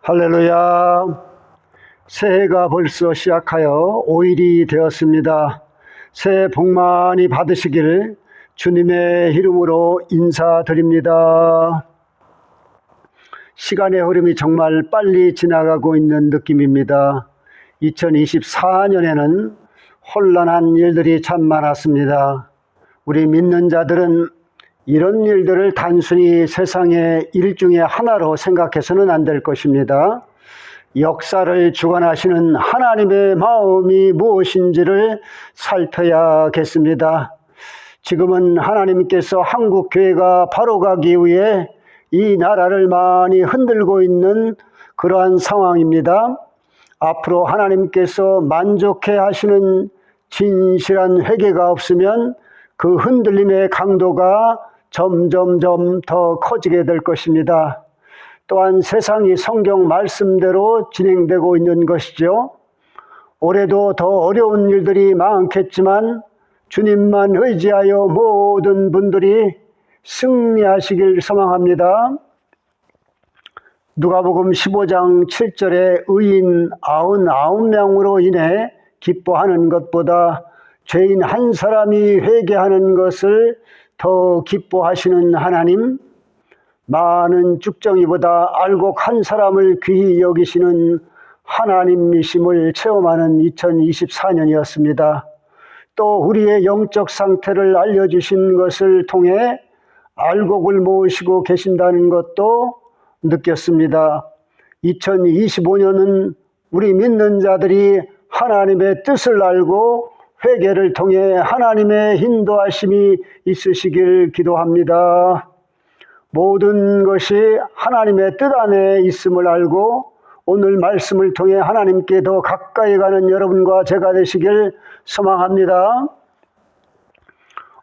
할렐루야. 새해가 벌써 시작하여 5일이 되었습니다. 새해 복 많이 받으시길 주님의 이름으로 인사드립니다. 시간의 흐름이 정말 빨리 지나가고 있는 느낌입니다. 2024년에는 혼란한 일들이 참 많았습니다. 우리 믿는 자들은 이런 일들을 단순히 세상의 일 중에 하나로 생각해서는 안 될 것입니다. 역사를 주관하시는 하나님의 마음이 무엇인지를 살펴야겠습니다. 지금은 하나님께서 한국교회가 바로 가기 위해 이 나라를 많이 흔들고 있는 그러한 상황입니다. 앞으로 하나님께서 만족해 하시는 진실한 회개가 없으면 그 흔들림의 강도가 점점점 더 커지게 될 것입니다. 또한 세상이 성경 말씀대로 진행되고 있는 것이죠. 올해도 더 어려운 일들이 많겠지만 주님만 의지하여 모든 분들이 승리하시길 소망합니다. 누가복음 15장 7절에 의인 99명으로 인해 기뻐하는 것보다 죄인 한 사람이 회개하는 것을 더 기뻐하시는 하나님, 많은 쭉정이보다 알곡 한 사람을 귀히 여기시는 하나님이심을 체험하는 2024년이었습니다. 또 우리의 영적 상태를 알려주신 것을 통해 알곡을 모으시고 계신다는 것도 느꼈습니다. 2025년은 우리 믿는 자들이 하나님의 뜻을 알고 회개를 통해 하나님의 인도하심이 있으시길 기도합니다. 모든 것이 하나님의 뜻 안에 있음을 알고 오늘 말씀을 통해 하나님께 더 가까이 가는 여러분과 제가 되시길 소망합니다.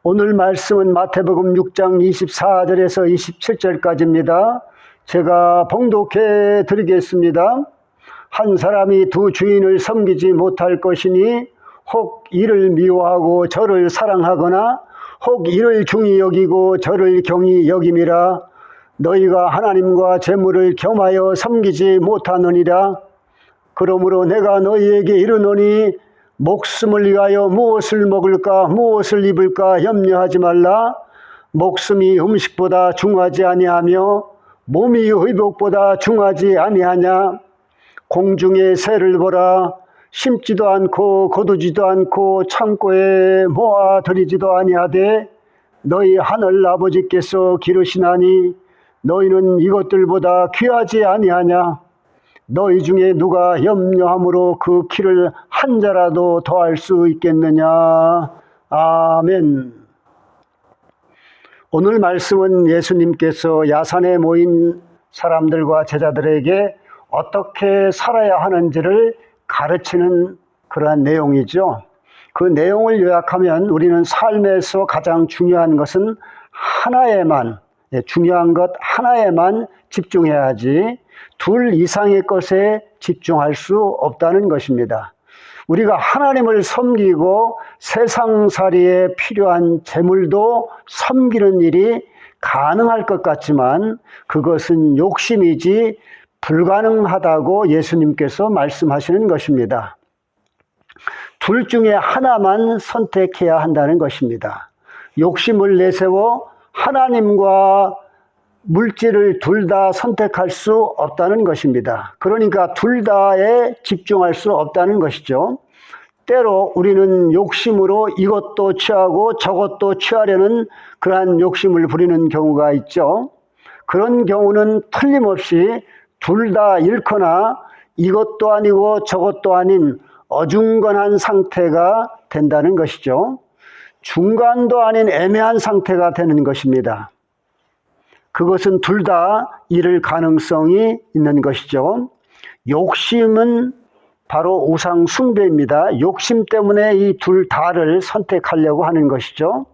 오늘 말씀은 마태복음 6장 24절에서 27절까지입니다. 제가 봉독해 드리겠습니다. 한 사람이 두 주인을 섬기지 못할 것이니 혹 이를 미워하고 저를 사랑하거나 혹 이를 중히 여기고 저를 경히 여김이라. 너희가 하나님과 재물을 겸하여 섬기지 못하느니라. 그러므로 내가 너희에게 이르노니 목숨을 위하여 무엇을 먹을까 무엇을 입을까 염려하지 말라. 목숨이 음식보다 중하지 아니하며 몸이 의복보다 중하지 아니하냐. 공중의 새를 보라. 심지도 않고 거두지도 않고 창고에 모아들이지도 아니하되 너희 하늘 아버지께서 기르시나니 너희는 이것들보다 귀하지 아니하냐. 너희 중에 누가 염려함으로 그 키를 한 자라도 더할 수 있겠느냐. 아멘. 오늘 말씀은 예수님께서 야산에 모인 사람들과 제자들에게 어떻게 살아야 하는지를 가르치는 그러한 내용이죠. 그 내용을 요약하면 우리는 삶에서 가장 중요한 것은 하나에만, 중요한 것 하나에만 집중해야지 둘 이상의 것에 집중할 수 없다는 것입니다. 우리가 하나님을 섬기고 세상살이에 필요한 재물도 섬기는 일이 가능할 것 같지만 그것은 욕심이지 불가능하다고 예수님께서 말씀하시는 것입니다. 둘 중에 하나만 선택해야 한다는 것입니다. 욕심을 내세워 하나님과 물질을 둘 다 선택할 수 없다는 것입니다. 그러니까 둘 다에 집중할 수 없다는 것이죠. 때로 우리는 욕심으로 이것도 취하고 저것도 취하려는 그러한 욕심을 부리는 경우가 있죠. 그런 경우는 틀림없이 둘 다 잃거나 이것도 아니고 저것도 아닌 어중간한 상태가 된다는 것이죠. 중간도 아닌 애매한 상태가 되는 것입니다. 그것은 둘 다 잃을 가능성이 있는 것이죠. 욕심은 바로 우상 숭배입니다. 욕심 때문에 이 둘 다를 선택하려고 하는 것이죠.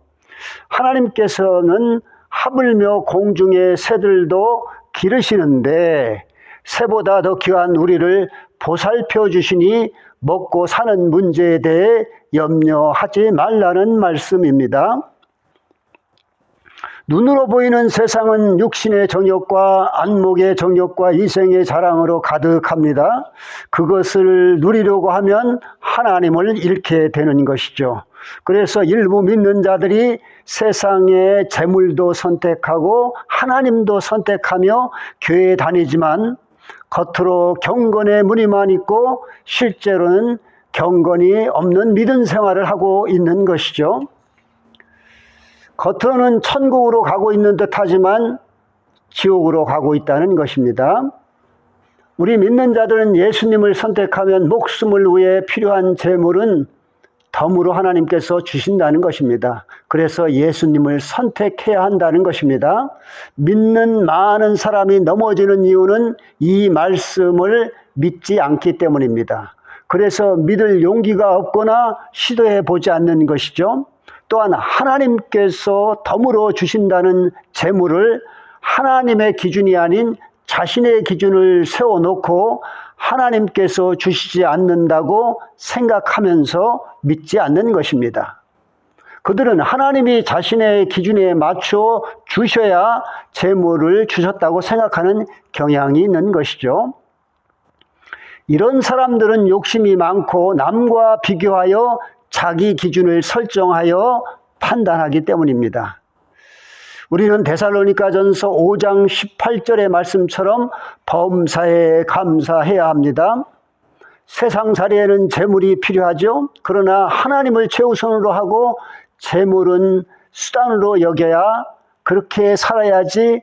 하나님께서는 하물며 공중의 새들도 기르시는데 새보다 더 귀한 우리를 보살펴 주시니 먹고 사는 문제에 대해 염려하지 말라는 말씀입니다. 눈으로 보이는 세상은 육신의 정욕과 안목의 정욕과 이생의 자랑으로 가득합니다. 그것을 누리려고 하면 하나님을 잃게 되는 것이죠. 그래서 일부 믿는 자들이 세상의 재물도 선택하고 하나님도 선택하며 교회에 다니지만 겉으로 경건의 무늬만 있고 실제로는 경건이 없는 믿음 생활을 하고 있는 것이죠. 겉으로는 천국으로 가고 있는 듯하지만 지옥으로 가고 있다는 것입니다. 우리 믿는 자들은 예수님을 선택하면 목숨을 위해 필요한 재물은 덤으로 하나님께서 주신다는 것입니다. 그래서 예수님을 선택해야 한다는 것입니다. 믿는 많은 사람이 넘어지는 이유는 이 말씀을 믿지 않기 때문입니다. 그래서 믿을 용기가 없거나 시도해 보지 않는 것이죠. 또한 하나님께서 덤으로 주신다는 재물을 하나님의 기준이 아닌 자신의 기준을 세워놓고 하나님께서 주시지 않는다고 생각하면서 믿지 않는 것입니다. 그들은 하나님이 자신의 기준에 맞춰 주셔야 재물을 주셨다고 생각하는 경향이 있는 것이죠. 이런 사람들은 욕심이 많고 남과 비교하여 자기 기준을 설정하여 판단하기 때문입니다. 우리는 데살로니가전서 5장 18절의 말씀처럼 범사에 감사해야 합니다. 세상살이에는 재물이 필요하죠. 그러나 하나님을 최우선으로 하고 재물은 수단으로 여겨야 그렇게 살아야지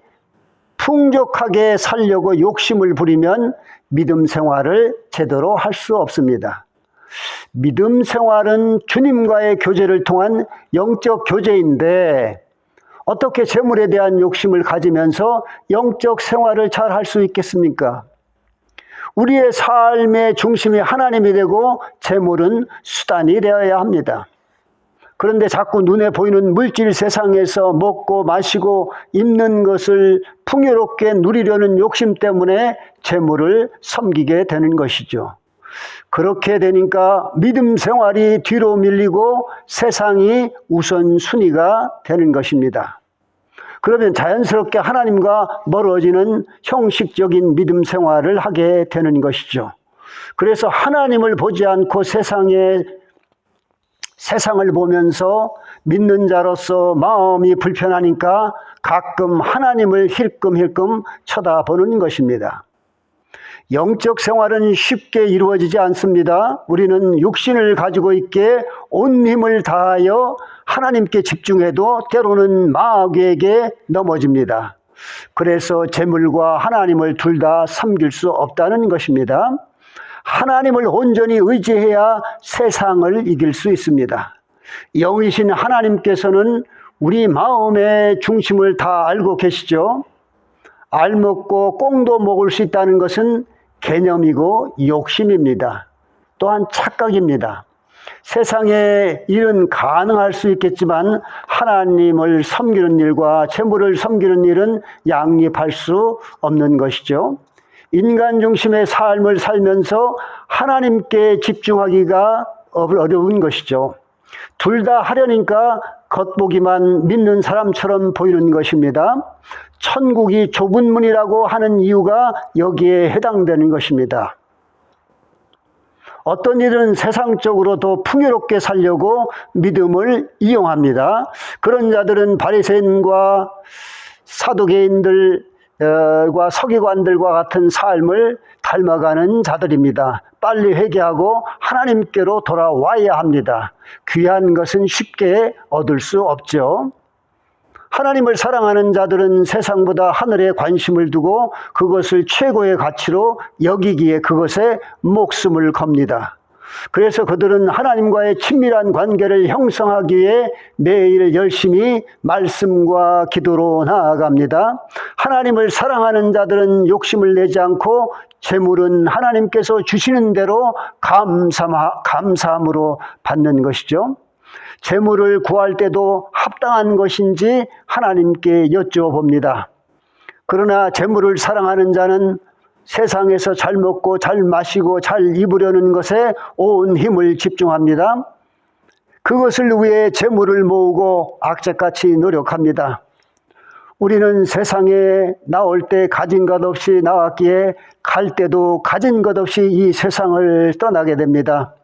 풍족하게 살려고 욕심을 부리면 믿음 생활을 제대로 할 수 없습니다. 믿음 생활은 주님과의 교제를 통한 영적 교제인데 어떻게 재물에 대한 욕심을 가지면서 영적 생활을 잘 할 수 있겠습니까? 우리의 삶의 중심이 하나님이 되고 재물은 수단이 되어야 합니다. 그런데 자꾸 눈에 보이는 물질 세상에서 먹고 마시고 입는 것을 풍요롭게 누리려는 욕심 때문에 재물을 섬기게 되는 것이죠. 그렇게 되니까 믿음 생활이 뒤로 밀리고 세상이 우선순위가 되는 것입니다. 그러면 자연스럽게 하나님과 멀어지는 형식적인 믿음 생활을 하게 되는 것이죠. 그래서 하나님을 보지 않고 세상을 보면서 믿는 자로서 마음이 불편하니까 가끔 하나님을 힐끔힐끔 쳐다보는 것입니다. 영적 생활은 쉽게 이루어지지 않습니다. 우리는 육신을 가지고 있기에 온 힘을 다하여 하나님께 집중해도 때로는 마귀에게 넘어집니다. 그래서 재물과 하나님을 둘 다 섬길 수 없다는 것입니다. 하나님을 온전히 의지해야 세상을 이길 수 있습니다. 영이신 하나님께서는 우리 마음의 중심을 다 알고 계시죠. 알먹고 꽁도 먹을 수 있다는 것은 개념이고 욕심입니다. 또한 착각입니다. 세상의 일은 가능할 수 있겠지만 하나님을 섬기는 일과 재물을 섬기는 일은 양립할 수 없는 것이죠. 인간 중심의 삶을 살면서 하나님께 집중하기가 어려운 것이죠. 둘 다 하려니까 겉보기만 믿는 사람처럼 보이는 것입니다. 천국이 좁은 문이라고 하는 이유가 여기에 해당되는 것입니다. 어떤 이들은 세상적으로 더 풍요롭게 살려고 믿음을 이용합니다. 그런 자들은 바리새인과 사두개인들과 서기관들과 같은 삶을 닮아가는 자들입니다. 빨리 회개하고 하나님께로 돌아와야 합니다. 귀한 것은 쉽게 얻을 수 없죠. 하나님을 사랑하는 자들은 세상보다 하늘에 관심을 두고 그것을 최고의 가치로 여기기에 그것에 목숨을 겁니다. 그래서 그들은 하나님과의 친밀한 관계를 형성하기 위해 매일 열심히 말씀과 기도로 나아갑니다. 하나님을 사랑하는 자들은 욕심을 내지 않고 재물은 하나님께서 주시는 대로 감사함으로 받는 것이죠. 재물을 구할 때도 합당한 것인지 하나님께 여쭤봅니다. 그러나 재물을 사랑하는 자는 세상에서 잘 먹고 잘 마시고 잘 입으려는 것에 온 힘을 집중합니다. 그것을 위해 재물을 모으고 악착같이 노력합니다. 우리는 세상에 나올 때 가진 것 없이 나왔기에 갈 때도 가진 것 없이 이 세상을 떠나게 됩니다.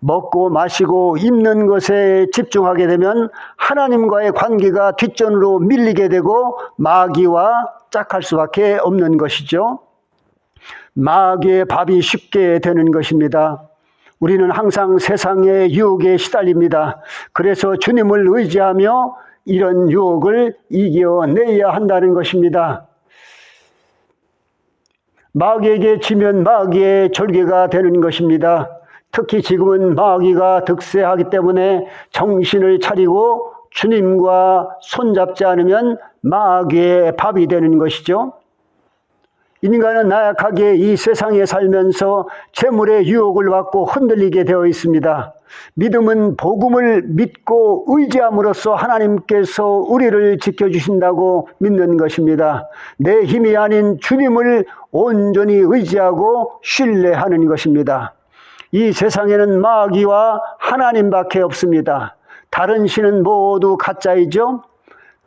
먹고 마시고 입는 것에 집중하게 되면 하나님과의 관계가 뒷전으로 밀리게 되고 마귀와 짝할 수밖에 없는 것이죠. 마귀의 밥이 쉽게 되는 것입니다. 우리는 항상 세상의 유혹에 시달립니다. 그래서 주님을 의지하며 이런 유혹을 이겨내야 한다는 것입니다. 마귀에게 지면 마귀의 절개가 되는 것입니다. 특히 지금은 마귀가 득세하기 때문에 정신을 차리고 주님과 손잡지 않으면 마귀의 밥이 되는 것이죠. 인간은 나약하게 이 세상에 살면서 재물의 유혹을 받고 흔들리게 되어 있습니다. 믿음은 복음을 믿고 의지함으로써 하나님께서 우리를 지켜주신다고 믿는 것입니다. 내 힘이 아닌 주님을 온전히 의지하고 신뢰하는 것입니다. 이 세상에는 마귀와 하나님밖에 없습니다. 다른 신은 모두 가짜이죠.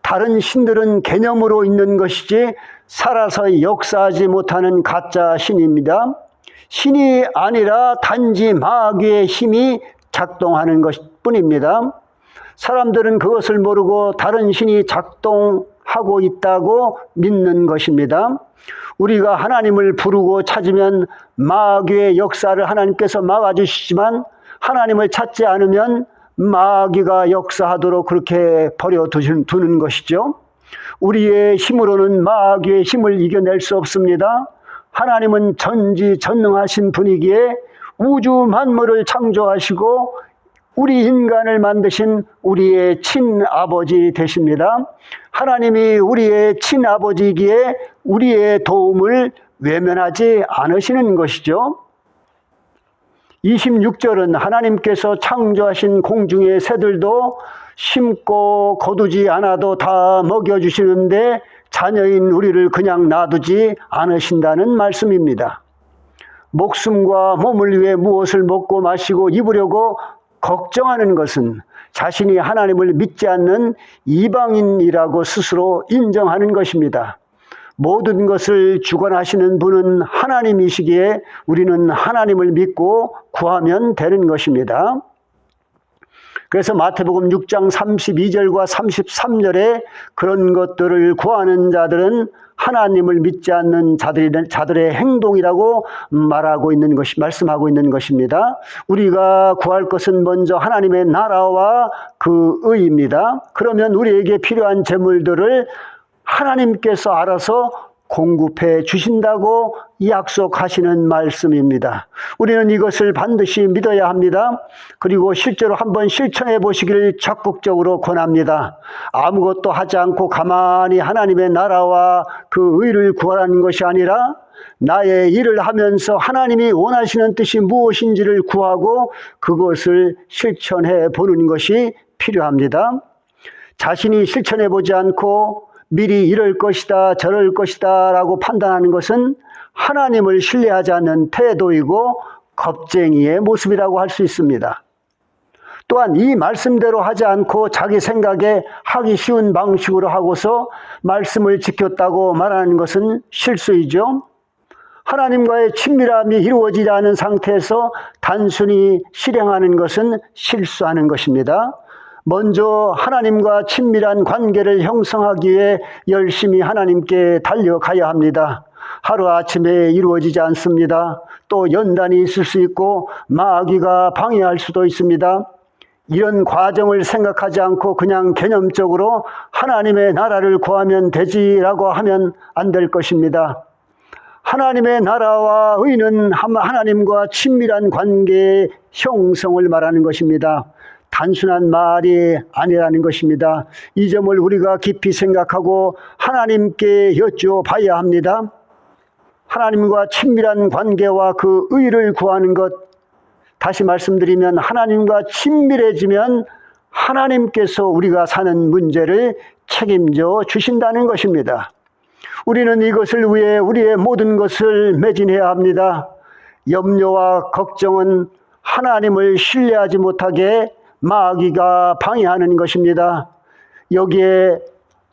다른 신들은 개념으로 있는 것이지 살아서 역사하지 못하는 가짜 신입니다. 신이 아니라 단지 마귀의 힘이 작동하는 것뿐입니다. 사람들은 그것을 모르고 다른 신이 작동하고 있다고 믿는 것입니다. 우리가 하나님을 부르고 찾으면 마귀의 역사를 하나님께서 막아주시지만 하나님을 찾지 않으면 마귀가 역사하도록 그렇게 버려두는 것이죠. 우리의 힘으로는 마귀의 힘을 이겨낼 수 없습니다. 하나님은 전지전능하신 분이기에 우주 만물을 창조하시고 우리 인간을 만드신 우리의 친아버지 되십니다. 하나님이 우리의 친아버지이기에 우리의 도움을 외면하지 않으시는 것이죠. 26절은 하나님께서 창조하신 공중의 새들도 심고 거두지 않아도 다 먹여주시는데 자녀인 우리를 그냥 놔두지 않으신다는 말씀입니다. 목숨과 몸을 위해 무엇을 먹고 마시고 입으려고 걱정하는 것은 자신이 하나님을 믿지 않는 이방인이라고 스스로 인정하는 것입니다. 모든 것을 주관하시는 분은 하나님이시기에 우리는 하나님을 믿고 구하면 되는 것입니다. 그래서 마태복음 6장 32절과 33절에 그런 것들을 구하는 자들은 하나님을 믿지 않는 자들의 행동이라고 말씀하고 있는 것입니다. 우리가 구할 것은 먼저 하나님의 나라와 그 의입니다. 그러면 우리에게 필요한 재물들을 하나님께서 알아서 공급해 주신다고 약속하시는 말씀입니다. 우리는 이것을 반드시 믿어야 합니다. 그리고 실제로 한번 실천해 보시기를 적극적으로 권합니다. 아무것도 하지 않고 가만히 하나님의 나라와 그 의를 구하라는 것이 아니라 나의 일을 하면서 하나님이 원하시는 뜻이 무엇인지를 구하고 그것을 실천해 보는 것이 필요합니다. 자신이 실천해 보지 않고 미리 이럴 것이다 저럴 것이다 라고 판단하는 것은 하나님을 신뢰하지 않는 태도이고 겁쟁이의 모습이라고 할 수 있습니다. 또한 이 말씀대로 하지 않고 자기 생각에 하기 쉬운 방식으로 하고서 말씀을 지켰다고 말하는 것은 실수이죠. 하나님과의 친밀함이 이루어지지 않은 상태에서 단순히 실행하는 것은 실수하는 것입니다. 먼저 하나님과 친밀한 관계를 형성하기 위해 열심히 하나님께 달려가야 합니다. 하루아침에 이루어지지 않습니다. 또 연단이 있을 수 있고 마귀가 방해할 수도 있습니다. 이런 과정을 생각하지 않고 그냥 개념적으로 하나님의 나라를 구하면 되지라고 하면 안 될 것입니다. 하나님의 나라와 의는 하나님과 친밀한 관계의 형성을 말하는 것입니다. 단순한 말이 아니라는 것입니다. 이 점을 우리가 깊이 생각하고 하나님께 여쭤봐야 합니다. 하나님과 친밀한 관계와 그 의를 구하는 것, 다시 말씀드리면 하나님과 친밀해지면 하나님께서 우리가 사는 문제를 책임져 주신다는 것입니다. 우리는 이것을 위해 우리의 모든 것을 매진해야 합니다. 염려와 걱정은 하나님을 신뢰하지 못하게 마귀가 방해하는 것입니다. 여기에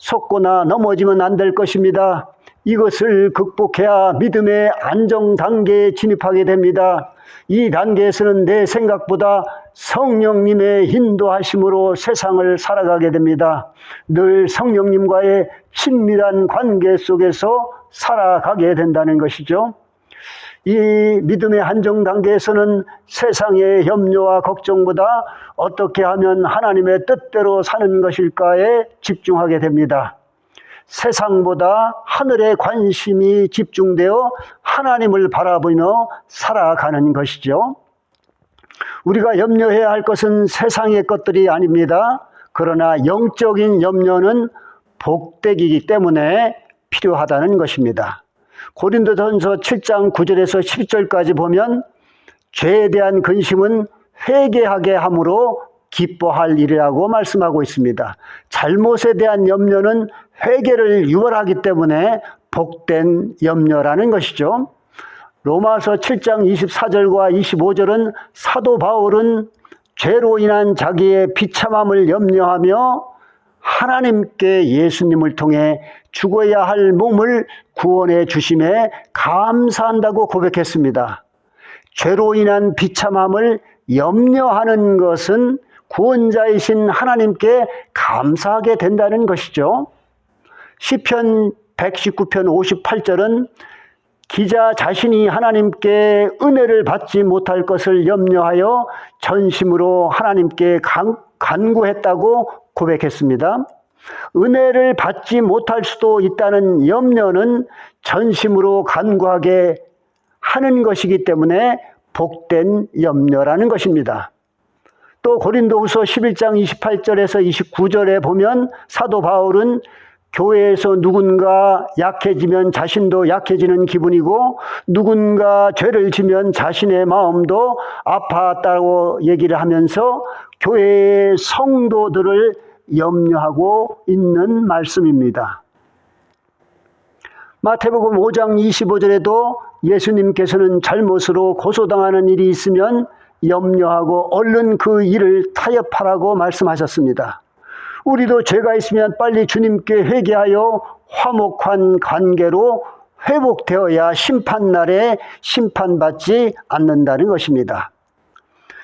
속거나 넘어지면 안 될 것입니다. 이것을 극복해야 믿음의 안정 단계에 진입하게 됩니다. 이 단계에서는 내 생각보다 성령님의 인도하심으로 세상을 살아가게 됩니다. 늘 성령님과의 친밀한 관계 속에서 살아가게 된다는 것이죠. 이 믿음의 안정 단계에서는 세상의 염려와 걱정보다 어떻게 하면 하나님의 뜻대로 사는 것일까에 집중하게 됩니다. 세상보다 하늘에 관심이 집중되어 하나님을 바라보며 살아가는 것이죠. 우리가 염려해야 할 것은 세상의 것들이 아닙니다. 그러나 영적인 염려는 복되기이기 때문에 필요하다는 것입니다. 고린도전서 7장 9절에서 10절까지 보면 죄에 대한 근심은 회개하게 함으로 기뻐할 일이라고 말씀하고 있습니다. 잘못에 대한 염려는 회개를 유발하기 때문에 복된 염려라는 것이죠. 로마서 7장 24절과 25절은 사도 바울은 죄로 인한 자기의 비참함을 염려하며 하나님께 예수님을 통해 죽어야 할 몸을 구원해 주심에 감사한다고 고백했습니다. 죄로 인한 비참함을 염려하는 것은 구원자이신 하나님께 감사하게 된다는 것이죠. 시편 119편 58절은 기자 자신이 하나님께 은혜를 받지 못할 것을 염려하여 전심으로 하나님께 간구했다고 고백했습니다. 은혜를 받지 못할 수도 있다는 염려는 전심으로 간구하게 하는 것이기 때문에 복된 염려라는 것입니다. 또 고린도후서 11장 28절에서 29절에 보면 사도 바울은 교회에서 누군가 약해지면 자신도 약해지는 기분이고 누군가 죄를 지면 자신의 마음도 아팠다고 얘기를 하면서 교회의 성도들을 염려하고 있는 말씀입니다. 마태복음 5장 25절에도 예수님께서는 잘못으로 고소당하는 일이 있으면 염려하고 얼른 그 일을 타협하라고 말씀하셨습니다. 우리도 죄가 있으면 빨리 주님께 회개하여 화목한 관계로 회복되어야 심판날에 심판받지 않는다는 것입니다.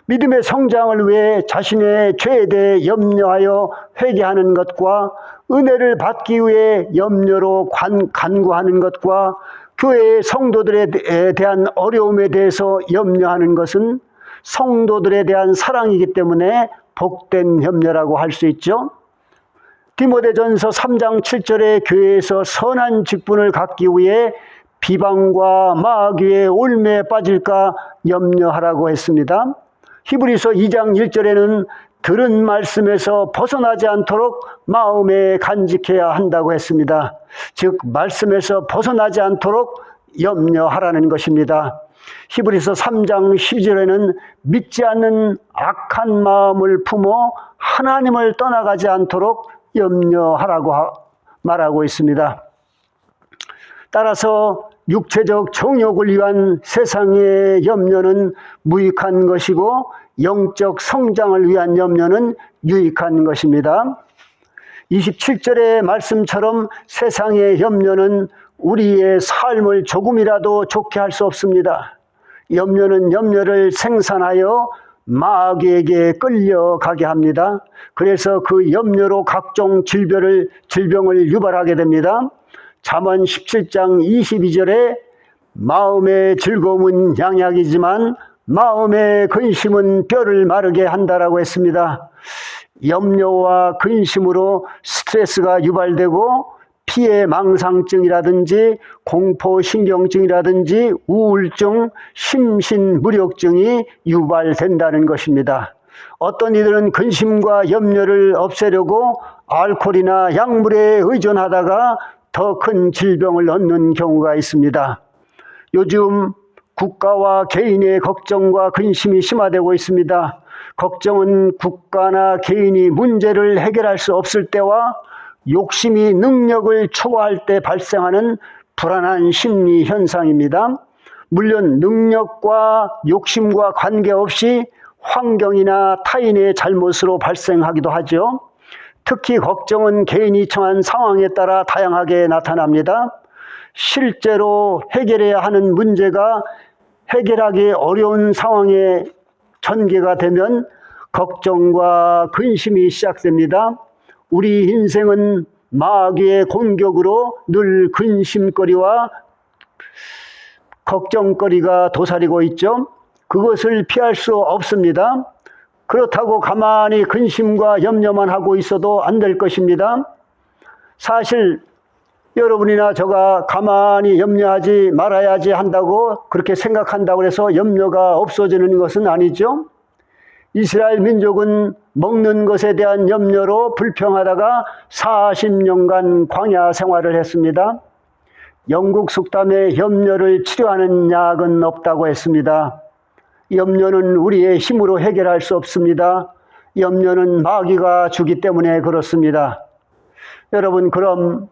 믿음의 성장을 위해 자신의 죄에 대해 염려하여 회개하는 것과 은혜를 받기 위해 염려로 간구하는 것과 교회의 성도들에 대한 어려움에 대해서 염려하는 것은 성도들에 대한 사랑이기 때문에 복된 염려라고 할 수 있죠. 디모데전서 3장 7절에 교회에서 선한 직분을 갖기 위해 비방과 마귀의 올매에 빠질까 염려하라고 했습니다. 히브리서 2장 1절에는 들은 말씀에서 벗어나지 않도록 마음에 간직해야 한다고 했습니다. 즉 말씀에서 벗어나지 않도록 염려하라는 것입니다. 히브리서 3장 12절에는 믿지 않는 악한 마음을 품어 하나님을 떠나가지 않도록 염려하라고 말하고 있습니다. 따라서 육체적 정욕을 위한 세상의 염려는 무익한 것이고 영적 성장을 위한 염려는 유익한 것입니다. 27절의 말씀처럼 세상의 염려는 우리의 삶을 조금이라도 좋게 할 수 없습니다. 염려는 염려를 생산하여 마귀에게 끌려가게 합니다. 그래서 그 염려로 각종 질병을 유발하게 됩니다. 잠언 17장 22절에 마음의 즐거움은 양약이지만 마음의 근심은 뼈를 마르게 한다라고 했습니다. 염려와 근심으로 스트레스가 유발되고 피해망상증이라든지 공포신경증이라든지 우울증, 심신무력증이 유발된다는 것입니다. 어떤 이들은 근심과 염려를 없애려고 알코올이나 약물에 의존하다가 더 큰 질병을 얻는 경우가 있습니다. 요즘 국가와 개인의 걱정과 근심이 심화되고 있습니다. 걱정은 국가나 개인이 문제를 해결할 수 없을 때와 욕심이 능력을 초과할 때 발생하는 불안한 심리 현상입니다. 물론 능력과 욕심과 관계없이 환경이나 타인의 잘못으로 발생하기도 하죠. 특히 걱정은 개인이 처한 상황에 따라 다양하게 나타납니다. 실제로 해결해야 하는 문제가 해결하기 어려운 상황에 전개가 되면 걱정과 근심이 시작됩니다. 우리 인생은 마귀의 공격으로 늘 근심거리와 걱정거리가 도사리고 있죠. 그것을 피할 수 없습니다. 그렇다고 가만히 근심과 염려만 하고 있어도 안 될 것입니다. 사실 여러분이나 저가 가만히 염려하지 말아야지 한다고 그렇게 생각한다고 해서 염려가 없어지는 것은 아니죠. 이스라엘 민족은 먹는 것에 대한 염려로 불평하다가 40년간 광야 생활을 했습니다. 영국 속담에 염려를 치료하는 약은 없다고 했습니다. 염려는 우리의 힘으로 해결할 수 없습니다. 염려는 마귀가 주기 때문에 그렇습니다. 여러분, 그럼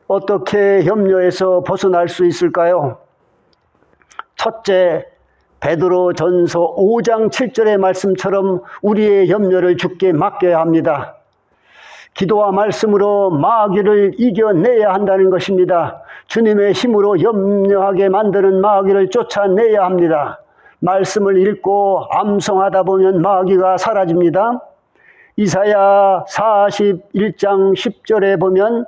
어떻게 염려에서 벗어날 수 있을까요? 첫째, 베드로전서 5장 7절의 말씀처럼 우리의 염려를 주께 맡겨야 합니다. 기도와 말씀으로 마귀를 이겨내야 한다는 것입니다. 주님의 힘으로 염려하게 만드는 마귀를 쫓아내야 합니다. 말씀을 읽고 암송하다 보면 마귀가 사라집니다. 이사야 41장 10절에 보면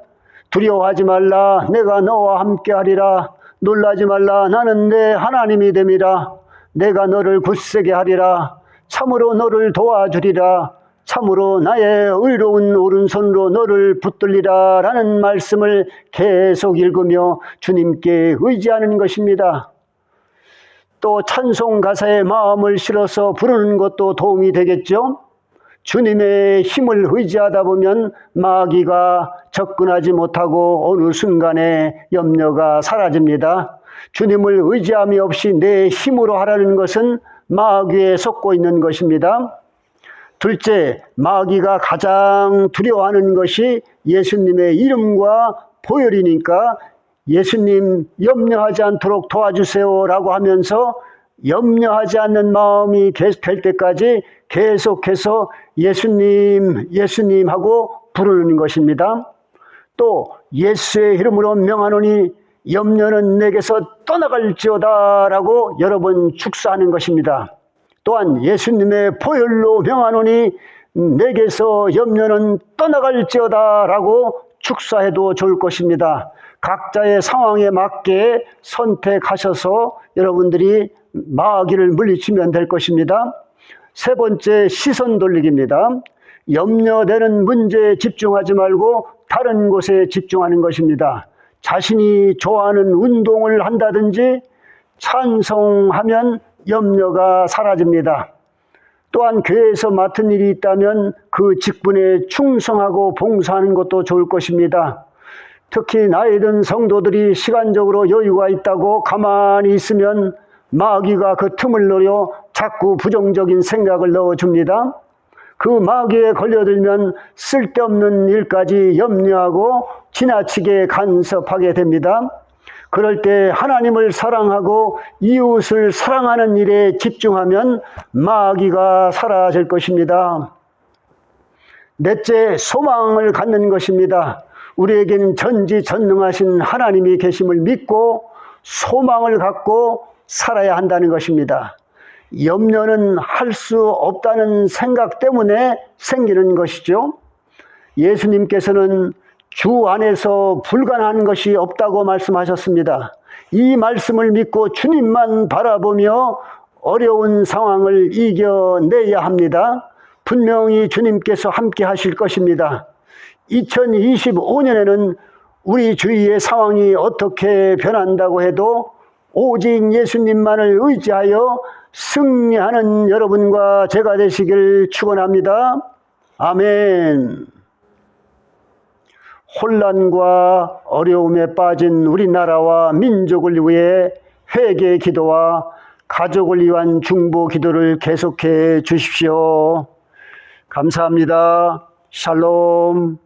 두려워하지 말라, 내가 너와 함께하리라. 놀라지 말라, 나는 내 하나님이 됨이라. 내가 너를 굳세게 하리라. 참으로 너를 도와주리라. 참으로 나의 의로운 오른손으로 너를 붙들리라. 라는 말씀을 계속 읽으며 주님께 의지하는 것입니다. 또 찬송 가사에 마음을 실어서 부르는 것도 도움이 되겠죠. 주님의 힘을 의지하다 보면 마귀가 접근하지 못하고 어느 순간에 염려가 사라집니다. 주님을 의지함이 없이 내 힘으로 하라는 것은 마귀에 속고 있는 것입니다. 둘째, 마귀가 가장 두려워하는 것이 예수님의 이름과 보혈이니까 예수님 염려하지 않도록 도와주세요라고 하면서 염려하지 않는 마음이 될 때까지 계속해서 예수님, 예수님 하고 부르는 것입니다. 또 예수의 이름으로 명하노니 염려는 내게서 떠나갈지어다 라고 여러 번 축사하는 것입니다. 또한 예수님의 보혈로 명하노니 내게서 염려는 떠나갈지어다 라고 축사해도 좋을 것입니다. 각자의 상황에 맞게 선택하셔서 여러분들이 마귀를 물리치면 될 것입니다. 세 번째, 시선 돌리기입니다. 염려되는 문제에 집중하지 말고 다른 곳에 집중하는 것입니다. 자신이 좋아하는 운동을 한다든지 찬송하면 염려가 사라집니다. 또한 교회에서 맡은 일이 있다면 그 직분에 충성하고 봉사하는 것도 좋을 것입니다. 특히 나이 든 성도들이 시간적으로 여유가 있다고 가만히 있으면 마귀가 그 틈을 노려 자꾸 부정적인 생각을 넣어줍니다. 그 마귀에 걸려들면 쓸데없는 일까지 염려하고 지나치게 간섭하게 됩니다. 그럴 때 하나님을 사랑하고 이웃을 사랑하는 일에 집중하면 마귀가 사라질 것입니다. 넷째, 소망을 갖는 것입니다. 우리에게는 전지전능하신 하나님이 계심을 믿고 소망을 갖고 살아야 한다는 것입니다. 염려는 할 수 없다는 생각 때문에 생기는 것이죠. 예수님께서는 주 안에서 불가능한 것이 없다고 말씀하셨습니다. 이 말씀을 믿고 주님만 바라보며 어려운 상황을 이겨내야 합니다. 분명히 주님께서 함께 하실 것입니다. 2025년에는 우리 주위의 상황이 어떻게 변한다고 해도 오직 예수님만을 의지하여 승리하는 여러분과 제가 되시길 축원합니다. 아멘. 혼란과 어려움에 빠진 우리나라와 민족을 위해 회개 기도와 가족을 위한 중보 기도를 계속해 주십시오. 감사합니다. 샬롬.